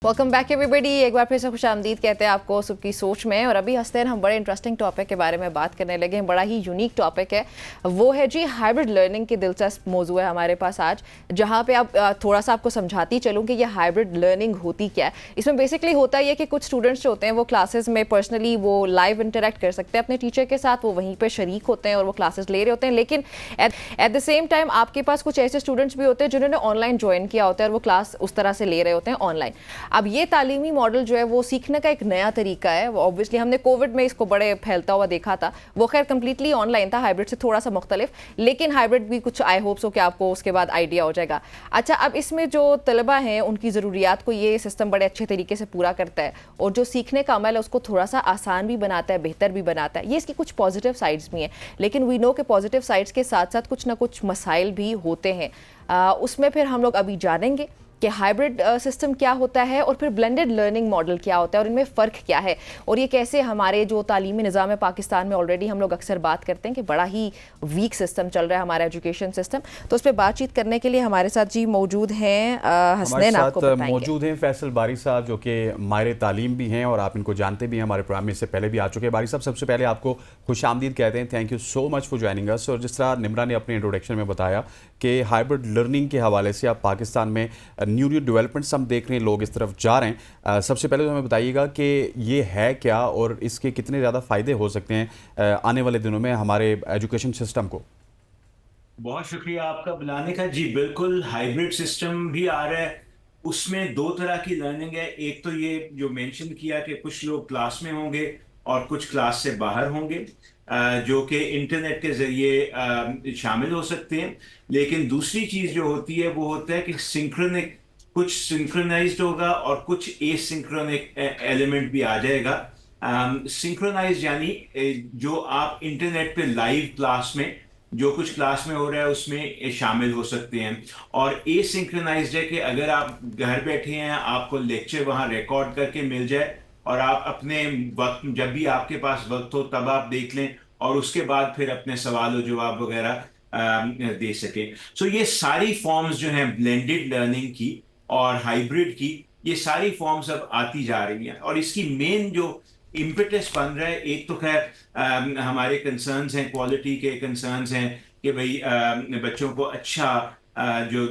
Welcome back everybody. एक बार फिर से खुशामदीद कहते हैं आपको सबकी सोच में। और अभी हंसते हैं हम बड़े इंटरेस्टिंग टॉपिक के बारे में बात करने लगे हैं। बड़ा ही यूनिक टॉपिक है, वो है जी हाइब्रिड लर्निंग की दिलचस्प मौजू है हमारे पास आज, जहाँ पे आप थोड़ा सा आपको समझाती चलूँ कि ये हाइब्रिड लर्निंग होती क्या है। इसमें बेसिकली होता ये कि कुछ स्टूडेंट्स जो होते हैं वो क्लासेस में पर्सनली वो लाइव इंटरेक्ट कर सकते हैं अपने टीचर के साथ, वो वहीं पर शरीक होते हैं और वो क्लासेस ले रहे होते हैं। लेकिन एट द सेम टाइम आपके पास कुछ ऐसे स्टूडेंट्स भी होते हैं जिन्होंने ऑनलाइन ज्वाइन किया होता है और वो क्लास उस तरह से ले रहे होते हैं ऑनलाइन। अब ये तालीमी मॉडल जो है वो सीखने का एक नया तरीका है। वो ऑब्वियसली हमने कोविड में इसको बड़े फैलता हुआ देखा था। वो खैर कंप्लीटली ऑनलाइन था, हाइब्रिड से थोड़ा सा मुख्तलिफ, लेकिन हाइब्रिड भी कुछ आई होप्स हो कि आपको उसके बाद आइडिया हो जाएगा। अच्छा, अब इसमें जो तलबा हैं उनकी ज़रूरियात को ये सिस्टम बड़े अच्छे तरीके से पूरा करता है और जो सीखने का अमल है उसको थोड़ा सा आसान भी बनाता है, बेहतर भी बनाता है। ये इसकी कुछ पॉजिटिव साइड्स भी हैं, लेकिन वी नो के पॉजिटिव साइड्स के साथ साथ कुछ ना कुछ मसाइल भी होते हैं। उसमें फिर हम लोग अभी जानेंगे कि हाइब्रिड सिस्टम क्या होता है और फिर ब्लेंडेड लर्निंग मॉडल क्या होता है और इनमें फ़र्क क्या है, और ये कैसे हमारे जो तालीमी निज़ाम है पाकिस्तान में ऑलरेडी हम लोग अक्सर बात करते हैं कि बड़ा ही वीक सिस्टम चल रहा है हमारा एजुकेशन सिस्टम। तो उस पर बातचीत करने के लिए हमारे साथ जी मौजूद हैं हसनैन, आपको बताएंगे। मौजूद हैं फैसल बारी साहब, जो कि माहिर तालीम भी हैं और आप इनको जानते भी हैं, हमारे प्रोग्राम में इससे पहले भी आ चुके हैं। बारी साहब, सबसे पहले आपको खुशामदीद कहते हैं, thank you so much for joining us. और जिस तरह निम्रा ने अपने इंट्रोडक्शन में बताया कि हाइब्रिड लर्निंग के हवाले से आप पाकिस्तान में न्यू डेवलपमेंट्स हम देख रहे हैं, लोग इस तरफ जा रहे हैं। सबसे पहले तो हमें बताइएगा कि ये है क्या और इसके कितने ज़्यादा फ़ायदे हो सकते हैं आने वाले दिनों में हमारे एजुकेशन सिस्टम को। बहुत शुक्रिया आपका बुलाने का। जी बिल्कुल, हाइब्रिड सिस्टम भी आ रहा है। उसमें दो तरह की लर्निंग है। एक तो ये जो मेंशन किया कि कुछ लोग क्लास में होंगे और कुछ क्लास से बाहर होंगे, जो कि इंटरनेट के जरिए शामिल हो सकते हैं। लेकिन दूसरी चीज जो होती है वो होता है कि सिंक्रोनिक, कुछ सिंक्रोनाइज्ड होगा और कुछ एसिंक्रोनिक एलिमेंट भी आ जाएगा। सिंक्रोनाइज यानी जो आप इंटरनेट पे लाइव क्लास में जो कुछ क्लास में हो रहा है उसमें शामिल हो सकते हैं। और एसिंक्रोनाइज्ड है कि अगर आप घर बैठे हैं, आपको लेक्चर वहां रिकॉर्ड करके मिल जाए और आप अपने वक्त, जब भी आपके पास वक्त हो तब आप देख लें और उसके बाद फिर अपने सवाल और जवाब वगैरह दे सके। सो ये सारी फॉर्म्स जो हैं ब्लेंडेड लर्निंग की और हाइब्रिड की, ये सारी फॉर्म्स अब आती जा रही हैं। और इसकी मेन जो इम्पेटस बन रहा है, एक तो खैर हमारे कंसर्न्स हैं, क्वालिटी के कंसर्न्स हैं कि भाई बच्चों को अच्छा जो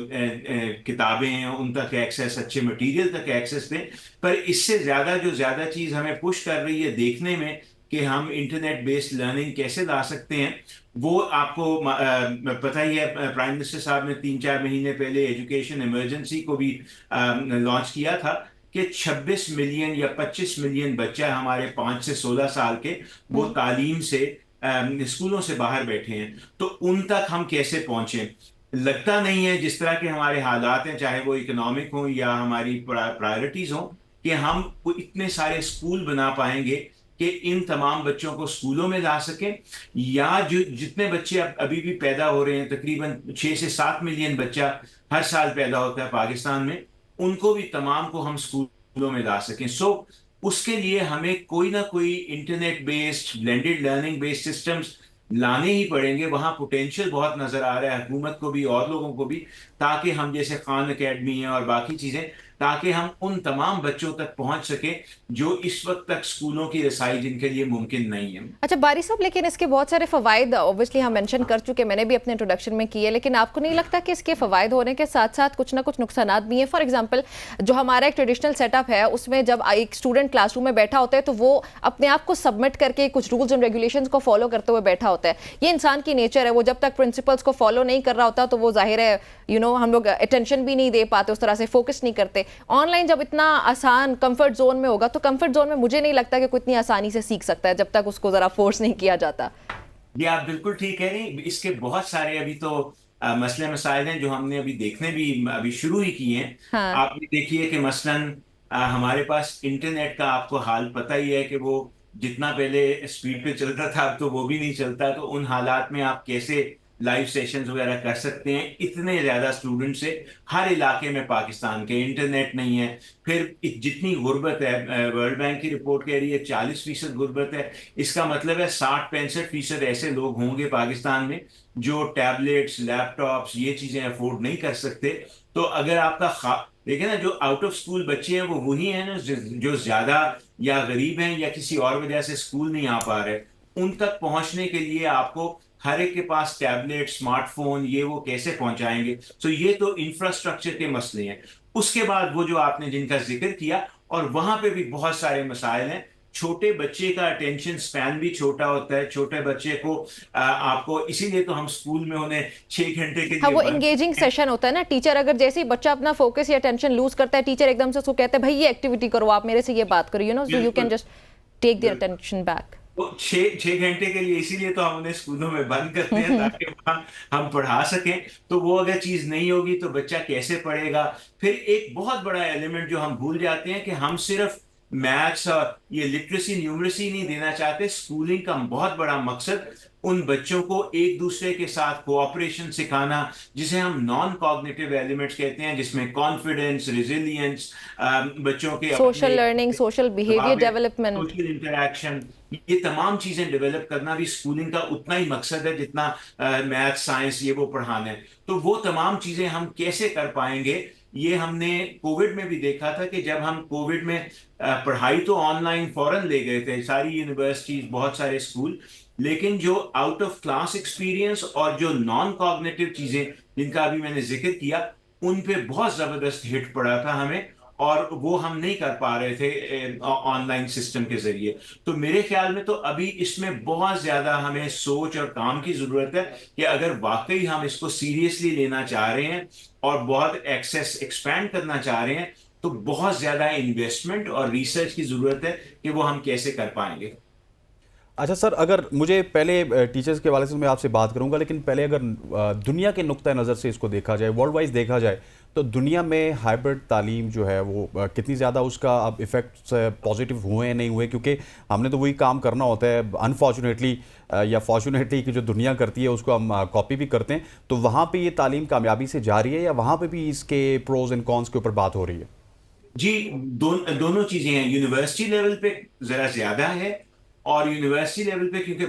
किताबें हैं उन तक एक्सेस, अच्छे मटेरियल तक एक्सेस दें। पर इससे ज़्यादा जो ज़्यादा चीज़ हमें पुश कर रही है देखने में कि हम इंटरनेट बेस्ड लर्निंग कैसे ला सकते हैं, वो आपको पता ही है। प्राइम मिनिस्टर साहब ने 3-4 महीने पहले एजुकेशन इमरजेंसी को भी लॉन्च किया था कि 26 मिलियन या 25 मिलियन बच्चा हमारे 5 से 16 साल के वो तालीम से स्कूलों से बाहर बैठे हैं। तो उन तक हम कैसे पहुंचे, लगता नहीं है जिस तरह के हमारे हालात हैं, चाहे वो इकोनॉमिक हो या हमारी प्रायोरिटीज हो, कि हम इतने सारे स्कूल बना पाएंगे कि इन तमाम बच्चों को स्कूलों में ला सकें। या जो जितने बच्चे अभी भी पैदा हो रहे हैं, तकरीबन 6 से 7 मिलियन बच्चा हर साल पैदा होता है पाकिस्तान में, उनको भी तमाम को हम स्कूलों में ला सकें। सो उसके लिए हमें कोई ना कोई internet based blended learning based systems लाने ही पड़ेंगे। वहां पोटेंशियल बहुत नजर आ रहा है हुकूमत को भी और लोगों को भी, ताकि हम जैसे खान एकेडमी है और बाकी चीजें, ताकि हम उन तमाम बच्चों तक पहुंच सके जो इस वक्त तक स्कूलों की रसाई जिनके लिए मुमकिन नहीं है। अच्छा बारी साहब, लेकिन इसके बहुत सारे फ़वाइद ऑब्वियसली हम मेंशन कर चुके, मैंने भी अपने इंट्रोडक्शन में किए, लेकिन आपको नहीं लगता कि इसके फ़वाइद होने के साथ साथ कुछ ना कुछ नुकसानात भी हैं? फॉर एग्जांपल, जो हमारा एक ट्रेडिशनल सेटअप है उसमें जब एक स्टूडेंट क्लासरूम में बैठा होता है तो वो अपने आप को सबमिट करके कुछ रूल्स एंड रेगुलेशंस को फॉलो करते हुए बैठा होता है। ये इंसान की नेचर है, वो जब तक प्रिंसिपल्स को फॉलो नहीं कर रहा होता तो वो जाहिर है हम लोग अटेंशन भी नहीं दे पाते, उस तरह से फोकस नहीं करते। ऑनलाइन जब इतना आसान कंफर्ट जोन में होगा तो कंफर्ट जोन में मुझे नहीं लगता कि कोई इतनी आसानी से सीख सकता है जब तक उसको जरा फोर्स नहीं किया जाता। ये आप बिल्कुल ठीक कह रही हैं। इसके बहुत सारे अभी तो मसले मसाइल हैं जो हमने अभी देखने भी अभी शुरू ही किए हैं। हाँ। आप भी देखिए कि मसलन हमारे पास इंटरनेट का आपको हाल पता ही है कि वो जितना पहले स्पीड पे चलता था अब तो वो भी नहीं चलता। तो उन हालात में आप कैसे लाइव सेशंस वगैरह कर सकते हैं? इतने ज्यादा स्टूडेंट से हर इलाके में पाकिस्तान के इंटरनेट नहीं है। फिर जितनी गुर्बत है, वर्ल्ड बैंक की रिपोर्ट कह रही है 40% गुर्बत है। इसका मतलब है 60-65% ऐसे लोग होंगे पाकिस्तान में जो टैबलेट्स, लैपटॉप्स, ये चीजें अफोर्ड नहीं कर सकते। तो अगर आपका देखिए ना, जो आउट ऑफ स्कूल बच्चे हैं वो वही हैं ना जो ज्यादा या गरीब हैं या किसी और वजह से स्कूल नहीं आ पा रहे। उन तक पहुंचने के लिए आपको हर एक के पास टैबलेट, स्मार्टफोन, ये वो कैसे पहुंचाएंगे? तो ये तो इंफ्रास्ट्रक्चर के मसले हैं। उसके बाद वो जो आपने जिनका जिक्र किया, और वहां पे भी बहुत सारे मसाइल हैं। छोटे बच्चे का अटेंशन स्पैन भी छोटा होता है। छोटे बच्चे को आपको, इसीलिए तो हम स्कूल में उन्हें 6 घंटे के हाँ, लिए वो बंद इंगेजिंग करते हैं। सेशन होता है ना। टीचर अगर जैसे ही बच्चा अपना फोकस या टेंशन लूज करता है, टीचर एकदम से उसको कहते हैं भाई ये एक्टिविटी करो, आप मेरे से ये बात करो, सो यू कैन बिल्कुल जस्ट टेक देयर बिल्कुल। Attention back. वो 6 घंटे के लिए इसीलिए तो हम उन्हें स्कूलों में बंद करते हैं, ताकि वहां हम पढ़ा सकें। तो वो अगर चीज नहीं होगी तो बच्चा कैसे पढ़ेगा? फिर एक बहुत बड़ा एलिमेंट जो हम भूल जाते हैं कि हम सिर्फ मैथ्स और ये लिटरेसी न्यूमरेसी नहीं देना चाहते। स्कूलिंग का बहुत बड़ा मकसद उन बच्चों को एक दूसरे के साथ कोऑपरेशन सिखाना, जिसे हम नॉन कॉग्निटिव एलिमेंट्स कहते हैं, जिसमें कॉन्फिडेंस, रिजिलियंस, बच्चों के सोशल अपने learning, social behaviour development. Social interaction, ये तमाम चीजें डेवलप करना भी स्कूलिंग का उतना ही मकसद है जितना मैथ, साइंस, ये वो पढ़ाना है। तो वो तमाम चीजें हम कैसे कर पाएंगे? ये हमने कोविड में भी देखा था कि जब हम कोविड में पढ़ाई तो ऑनलाइन फौरन ले गए थे सारी यूनिवर्सिटीज, बहुत सारे स्कूल, लेकिन जो आउट ऑफ क्लास एक्सपीरियंस और जो नॉन कॉग्निटिव चीजें जिनका अभी मैंने जिक्र किया, उन पे बहुत जबरदस्त हिट पड़ा था हमें, और वो हम नहीं कर पा रहे थे ऑनलाइन सिस्टम के जरिए। तो मेरे ख्याल में तो अभी इसमें बहुत ज्यादा हमें सोच और काम की जरूरत है कि अगर वाकई हम इसको सीरियसली लेना चाह रहे हैं और बहुत एक्सेस एक्सपैंड करना चाह रहे हैं, तो बहुत ज्यादा इन्वेस्टमेंट और रिसर्च की जरूरत है कि वो हम कैसे कर पाएंगे। अच्छा सर, अगर मुझे पहले टीचर्स के वाले से मैं आपसे बात करूंगा, लेकिन पहले अगर दुनिया के नुक्ता नज़र से इसको देखा जाए, वर्ल्ड वाइज देखा जाए, तो दुनिया में हाइब्रिड तालीम जो है वो कितनी ज़्यादा उसका अब इफ़ेक्ट्स पॉजिटिव हुए हैं, नहीं हुए? क्योंकि हमने तो वही काम करना होता है, अनफॉर्चुनेटली या फॉर्चुनेटली कि जो दुनिया करती है उसको हम कॉपी भी करते हैं। तो वहाँ पे ये तालीम कामयाबी से जारी है, या वहाँ पे भी इसके प्रोज एंड कॉन्स के ऊपर बात हो रही है? जी, दोनों चीजें हैं। यूनिवर्सिटी लेवल पे जरा ज्यादा है, और यूनिवर्सिटी लेवल पे क्योंकि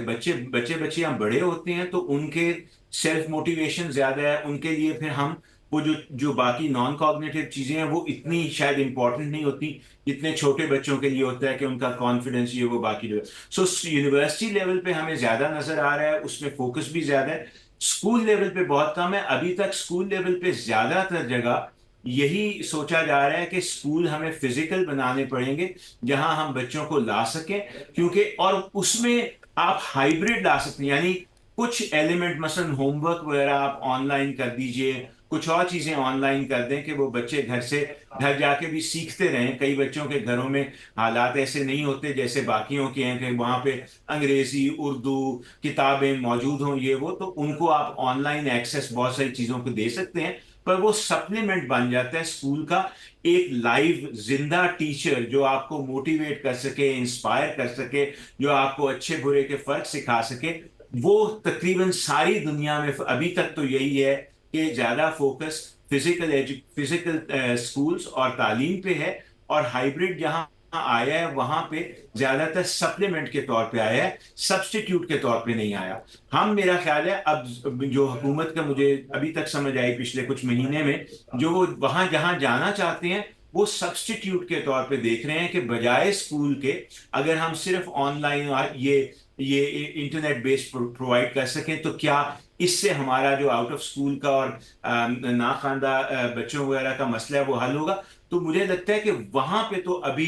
बच्चियां बड़े होते हैं, तो उनके सेल्फ मोटिवेशन ज्यादा है। उनके लिए फिर हम वो जो जो बाकी नॉन कॉग्निटिव चीजें हैं वो इतनी शायद इंपॉर्टेंट नहीं होती जितने छोटे बच्चों के लिए होता है कि उनका कॉन्फिडेंस, ये वो बाकी जो। सो यूनिवर्सिटी लेवल पे हमें ज्यादा नजर आ रहा है, उसमें फोकस भी ज्यादा है। स्कूल लेवल पे बहुत कम है अभी तक। स्कूल लेवल पे ज्यादातर जगह यही सोचा जा रहा है कि स्कूल हमें फिजिकल बनाने पड़ेंगे, जहां हम बच्चों को ला सकें। क्योंकि और उसमें आप हाइब्रिड ला सकते हैं, यानी कुछ एलिमेंट, मसलन होमवर्क वगैरह आप ऑनलाइन कर दीजिए, कुछ और चीजें ऑनलाइन कर दें कि वो बच्चे घर जाके भी सीखते रहें। कई बच्चों के घरों में हालात ऐसे नहीं होते जैसे बाकियों के हैं कि वहां पे अंग्रेजी, उर्दू किताबें मौजूद हों, ये वो, तो उनको आप ऑनलाइन एक्सेस बहुत सारी चीजों को दे सकते हैं। पर वो सप्लीमेंट बन जाता है स्कूल का, एक लाइव जिंदा टीचर जो आपको मोटिवेट कर सके, इंस्पायर कर सके, जो आपको अच्छे बुरे के फर्क सिखा सके। वो तकरीबन सारी दुनिया में अभी तक तो यही है कि ज्यादा फोकस फिजिकल स्कूल्स और तालीम पे है, और हाइब्रिड जहां आया है वहां पे ज्यादातर सप्लीमेंट के तौर पे आया है, सब्स्टिट्यूट के तौर पे नहीं आया। हम, मेरा ख्याल है, अब जो हुकूमत का मुझे अभी तक समझ आई पिछले कुछ महीने में, जो वो वहां जहां जाना चाहते हैं वो सब्स्टिट्यूट के तौर पे देख रहे हैं कि बजाय स्कूल के अगर हम सिर्फ ऑनलाइन ये इंटरनेट बेस्ड प्रोवाइड कर सकें, तो क्या इससे हमारा जो आउट ऑफ स्कूल का और नाखानदा बच्चों वगैरह का मसला है वो हल होगा? तो मुझे लगता है कि वहां पे तो अभी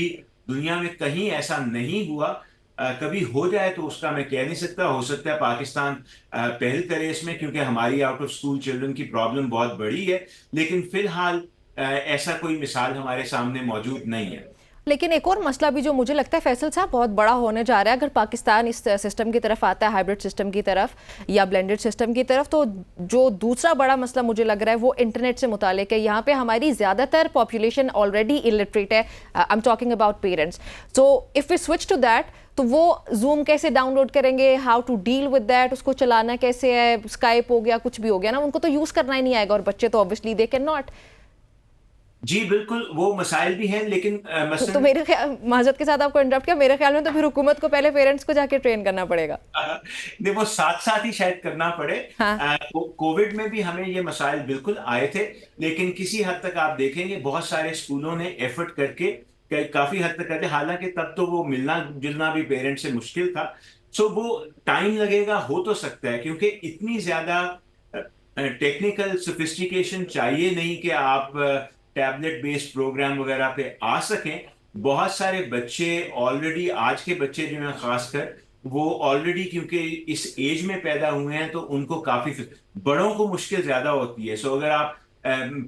दुनिया में कहीं ऐसा नहीं हुआ। कभी हो जाए तो उसका मैं कह नहीं सकता। हो सकता है पाकिस्तान पहल करे इसमें, क्योंकि हमारी आउट ऑफ स्कूल चिल्ड्रन की प्रॉब्लम बहुत बड़ी है। लेकिन फिलहाल ऐसा कोई मिसाल हमारे सामने मौजूद नहीं है। लेकिन एक और मसला भी जो मुझे लगता है फैसल साहब बहुत बड़ा होने जा रहा है, अगर पाकिस्तान इस सिस्टम की तरफ आता है, हाइब्रिड सिस्टम की तरफ या ब्लेंडेड सिस्टम की तरफ, तो जो दूसरा बड़ा मसला मुझे लग रहा है वो इंटरनेट से मुतालिक है। यहाँ पे हमारी ज़्यादातर पॉपुलेशन ऑलरेडी इलिटरेट है। I am talking about parents. So if we switch to that, तो वो जूम कैसे डाउनलोड करेंगे, how to deal with that, उसको चलाना कैसे है, स्काइप हो गया, कुछ भी हो गया ना, उनको तो यूज़ करना ही नहीं आएगा, और बच्चे तो ऑब्वियसली दे कैन नॉट। जी बिल्कुल, वो मसाइल भी हैं, लेकिन तो मसलन मेरे ख्याल, माजरत के साथ आपको इंटरप्ट किया, मेरे ख्याल में तो फिर हुकूमत को पहले पेरेंट्स को जाके ट्रेन करना पड़ेगा। नहीं, वो साथ साथ ही शायद करना पड़े। हाँ। कोविड में भी हमें ये मसाइल बिल्कुल आए थे, लेकिन किसी हद तक आप देखेंगे बहुत सारे स्कूलों ने एफर्ट करके काफी हद तक करते, हालांकि तब तो वो मिलना जुलना भी पेरेंट्स से मुश्किल था। सो वो टाइम लगेगा, हो तो सकता है, क्योंकि इतनी ज्यादा टेक्निकल सोफिस्टिकेशन चाहिए नहीं कि आप टैबलेट बेस्ड प्रोग्राम वगैरह पे आ सकें। बहुत सारे बच्चे ऑलरेडी, आज के बच्चे जो हैं खासकर, वो ऑलरेडी क्योंकि इस एज में पैदा हुए हैं तो उनको काफी, बड़ों को मुश्किल ज्यादा होती है। सो अगर आप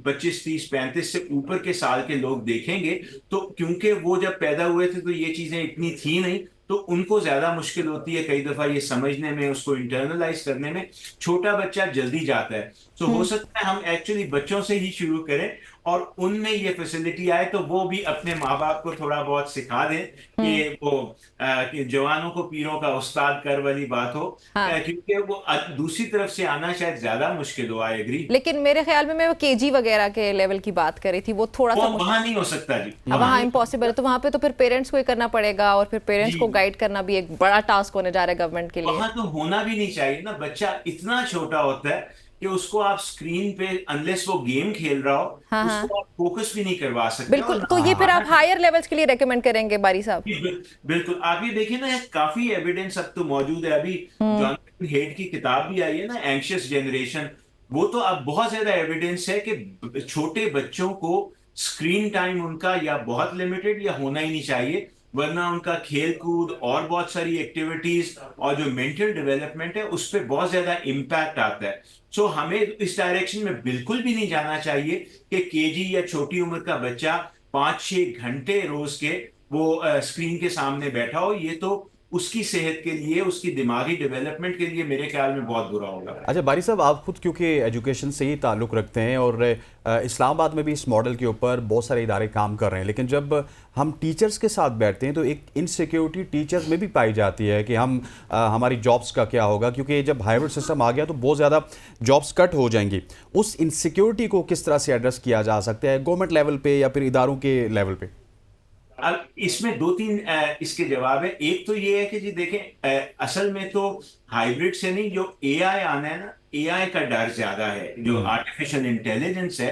25, 30, 35 से ऊपर के साल के लोग देखेंगे, तो क्योंकि वो जब पैदा हुए थे तो ये चीजें इतनी थी नहीं, तो उनको ज्यादा मुश्किल होती है कई दफा ये समझने में, उसको इंटरनलाइज करने में। छोटा बच्चा जल्दी जाता है। तो हो सकता है हम एक्चुअली बच्चों से ही शुरू करें और उनमें ये फैसिलिटी आए, तो वो भी अपने माँ बाप को थोड़ा बहुत सिखा दें कि वो कि जवानों को पीरों का उस्ताद कर वाली बात हो। हाँ। क्योंकि वो दूसरी तरफ से आना शायद ज्यादा मुश्किल हो। I agree. लेकिन मेरे ख्याल में मैं वो केजी वगैरह के लेवल की बात कर रही थी, वो थोड़ा सा वो वहां नहीं हो सकता जी, अब वहां हाँ नहीं। इम्पॉसिबल है, तो वहां पे तो फिर पेरेंट्स को ही करना पड़ेगा, और फिर पेरेंट्स को जी, गाइड करना भी एक बड़ा टास्क होने जा रहा है गवर्नमेंट के लिए। वहां तो होना भी नहीं चाहिए ना। बच्चा इतना छोटा होता है कि उसको आप स्क्रीन पे, अनलेस वो गेम खेल रहा हो, हाँ हाँ, उसको आप फोकस भी नहीं करवा सकते। बिल्कुल। और तो ये फिर आप खाना, हायर लेवल्स के लिए रेकमेंड करेंगे बारी साहब? बिल्कुल आप ये देखिए ना, काफी एविडेंस अब तो मौजूद है। अभी जॉनसन हेड की किताब भी आई है ना, एंग्शियस जनरेशन। वो तो अब बहुत ज्यादा एविडेंस है कि छोटे बच्चों को स्क्रीन टाइम उनका या बहुत लिमिटेड या होना ही नहीं चाहिए, वरना उनका खेल कूद और बहुत सारी एक्टिविटीज और जो मेंटल डेवलपमेंट है उस पर बहुत ज्यादा इम्पैक्ट आता है। सो हमें इस डायरेक्शन में बिल्कुल भी नहीं जाना चाहिए कि केजी या छोटी उम्र का बच्चा 5-6 घंटे रोज के वो स्क्रीन के सामने बैठा हो। ये तो उसकी सेहत के लिए, उसकी दिमागी डेवलपमेंट के लिए मेरे ख्याल में बहुत बुरा होगा। अच्छा बारी साहब, आप खुद क्योंकि एजुकेशन से ही ताल्लुक़ रखते हैं और इस्लामाबाद में भी इस मॉडल के ऊपर बहुत सारे इदारे काम कर रहे हैं, लेकिन जब हम टीचर्स के साथ बैठते हैं तो एक इनसिक्योरिटी टीचर्स में भी पाई जाती है कि हम हमारी जॉब्स का क्या होगा, क्योंकि जब हाइब्रिड सिस्टम आ गया तो बहुत ज़्यादा जॉब्स कट हो जाएंगी। उस इनसिक्योरिटी को किस तरह से एड्रेस किया जा सकता है, गवर्नमेंट लेवल पे या फिर इदारों के लेवल पे? अब इसमें दो तीन इसके जवाब है। एक तो ये है कि जी देखें, असल में तो हाइब्रिड से नहीं, जो एआई आना है ना, एआई का डर ज्यादा है, जो आर्टिफिशियल इंटेलिजेंस है,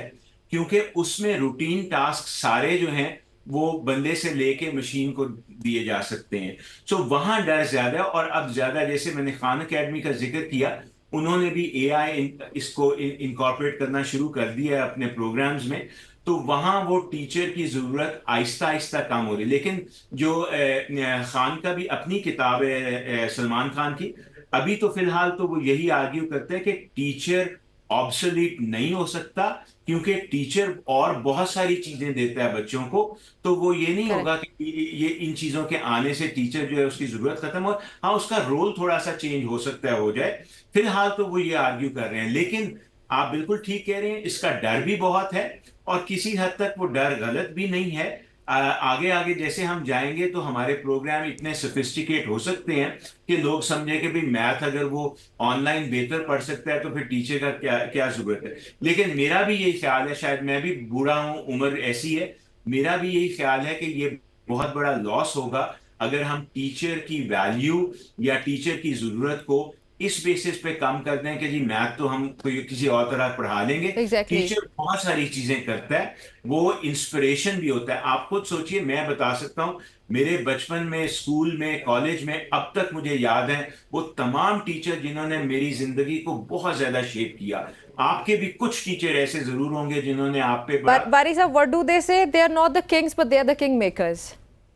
क्योंकि उसमें रूटीन टास्क सारे जो हैं वो बंदे से लेके मशीन को दिए जा सकते हैं। सो वहां डर ज्यादा है। और अब ज्यादा, जैसे मैंने खान अकेडमी का जिक्र किया, उन्होंने भी एआई इसको इनकॉर्पोरेट करना शुरू कर दिया है अपने प्रोग्राम्स में। तो वहां वो टीचर की जरूरत आहिस्ता आहिस्ता कम हो रही। लेकिन जो खान का भी अपनी किताब है, सलमान खान की, अभी तो फिलहाल तो वो यही आर्ग्यू करते हैं कि टीचर ऑब्सोलीट नहीं हो सकता, क्योंकि टीचर और बहुत सारी चीजें देता है बच्चों को। तो वो ये नहीं करेक्ट। होगा कि ये इन चीजों के आने से टीचर जो है उसकी जरूरत खत्म हो। हाँ, उसका रोल थोड़ा सा चेंज हो सकता है, हो जाए। फिलहाल तो वो ये आर्ग्यू कर रहे हैं, लेकिन आप बिल्कुल ठीक कह रहे हैं, इसका डर भी बहुत है और किसी हद तक वो डर गलत भी नहीं है। आगे आगे जैसे हम जाएंगे तो हमारे प्रोग्राम इतने सोफिस्टिकेट हो सकते हैं कि लोग समझे कि भाई मैथ अगर वो ऑनलाइन बेहतर पढ़ सकता है तो फिर टीचर का क्या क्या जरूरत है। लेकिन मेरा भी यही ख्याल है, शायद मैं भी बूढ़ा हूं, उम्र ऐसी है, मेरा भी यही ख्याल है कि ये बहुत बड़ा लॉस होगा अगर हम टीचर की वैल्यू या टीचर की जरूरत को इस बेसिस पे कम कर दें कि जी मैथ तो हम कोई किसी और तरह पढ़ा लेंगे। एग्जैक्टली। टीचर बहुत सारी चीजें करता है, वो इंस्पिरेशन भी होता है। आप खुद सोचिए, मैं बता सकता हूँ, मेरे बचपन में, स्कूल में, कॉलेज में, अब तक मुझे याद है वो तमाम टीचर जिन्होंने मेरी जिंदगी को बहुत ज्यादा शेप किया। आपके भी कुछ टीचर ऐसे जरूर होंगे जिन्होंने आप पे बड़ा। बारी साहब, what do they say, they are not the kings but they are the king makers.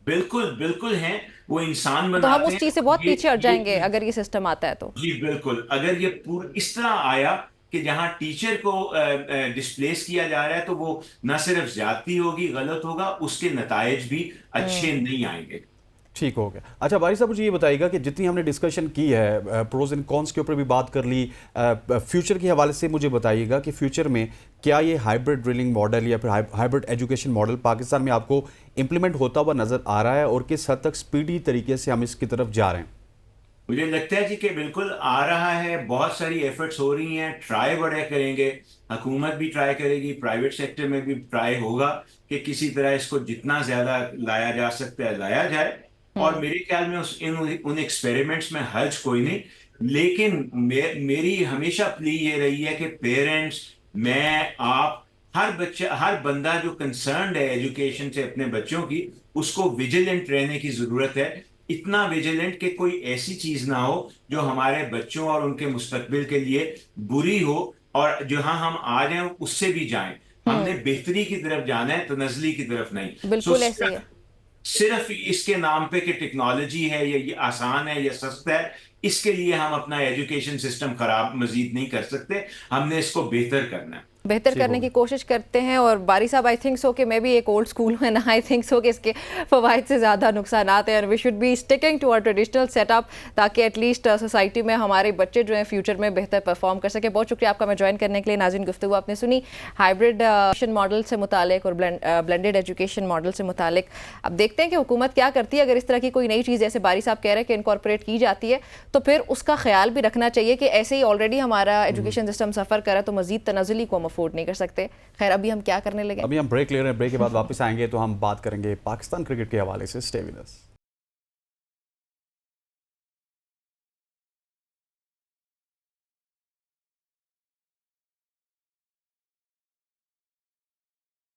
बिल्कुल बिल्कुल हैं, वो इंसान तो हम बनाते उस हैं। चीज से बहुत ये पीछे हट जाएंगे ये अगर ये सिस्टम आता है तो। जी बिल्कुल, अगर ये पूरा इस तरह आया कि जहां टीचर को डिस्प्लेस किया जा रहा है, तो वो न सिर्फ ज्यादती होगी, गलत होगा, उसके नतायज भी अच्छे नहीं आएंगे। ठीक हो गया। अच्छा बारी साहब, मुझे ये बताइएगा कि जितनी हमने डिस्कशन की है, प्रोज एंड कॉन्स के ऊपर भी बात कर ली, फ्यूचर के हवाले से मुझे बताइएगा कि फ्यूचर में क्या ये हाइब्रिड ड्रिलिंग मॉडल या फिर हाइब्रिड एजुकेशन मॉडल पाकिस्तान में आपको इम्प्लीमेंट होता हुआ नज़र आ रहा है, और किस हद तक स्पीडी तरीके से हम इसकी तरफ जा रहे हैं? मुझे लगता है जी कि बिल्कुल आ रहा है, बहुत सारी एफर्ट्स हो रही हैं, ट्राई बड़े करेंगे, हुकूमत भी ट्राई करेगी, प्राइवेट सेक्टर में भी ट्राई होगा कि किसी तरह इसको जितना ज्यादा लाया जा सकता है लाया जाए। और मेरे ख्याल में उन एक्सपेरिमेंट्स में हर्ज कोई नहीं। लेकिन मेरी हमेशा प्ली ये रही है कि पेरेंट्स, मैं, आप, हर बच्चा, हर बंदा जो कंसर्न्ड है एजुकेशन से अपने बच्चों की, उसको विजिलेंट रहने की जरूरत है। इतना विजिलेंट कि कोई ऐसी चीज ना हो जो हमारे बच्चों और उनके मुस्तकबिल के लिए बुरी हो, और जहां हम आ जाएं उससे भी जाएं। हमने बेहतरी की तरफ जाना है, तनज़ली की तरफ नहीं। बिल्कुल ऐसे ही है। सिर्फ इसके नाम पे कि टेक्नोलॉजी है या ये आसान है या सस्ता है, इसके लिए हम अपना एजुकेशन सिस्टम खराब मजीद नहीं कर सकते। हमने इसको बेहतर करना है। बेहतर करने की कोशिश करते हैं। और बारी साहब, आई थिंक सो कि मैं भी एक ओल्ड स्कूल में ना, आई थिंक सो कि इसके फ़वाइद से ज़्यादा नुकसान आते हैं। We should be sticking to our traditional setup, ताकि एटलीस्ट सोसाइटी में हमारे बच्चे जो हैं फ्यूचर में बेहतर परफॉर्म कर सके। बहुत शुक्रिया आपका मैं ज्वाइन करने के लिए। नाज़रीन, गुफ्तगू आपने सुनी हाइब्रिड एजुकेशन मॉडल से मुतालिक और ब्लेंडेड एजुकेशन मॉडल से मुतालिक। अब देखते हैं कि हुकूमत क्या करती है। अगर इस तरह की कोई नई चीज़, जैसे बारी साहब कह रहे हैं कि इनकॉर्पोरेट की जाती है, तो फिर उसका ख्याल भी रखना चाहिए कि ऐसे ही ऑलरेडी हमारा एजुकेशन सिस्टम सफ़र कर रहा है, तो मज़ीद तनाज़ुली को हम अफोर्ड नहीं कर सकते। खैर, अभी हम क्या करने लगे? अभी हम ब्रेक ले रहे हैं, ब्रेक के बाद वापस आएंगे तो हम बात करेंगे पाकिस्तान क्रिकेट के हवाले से। Stay with us.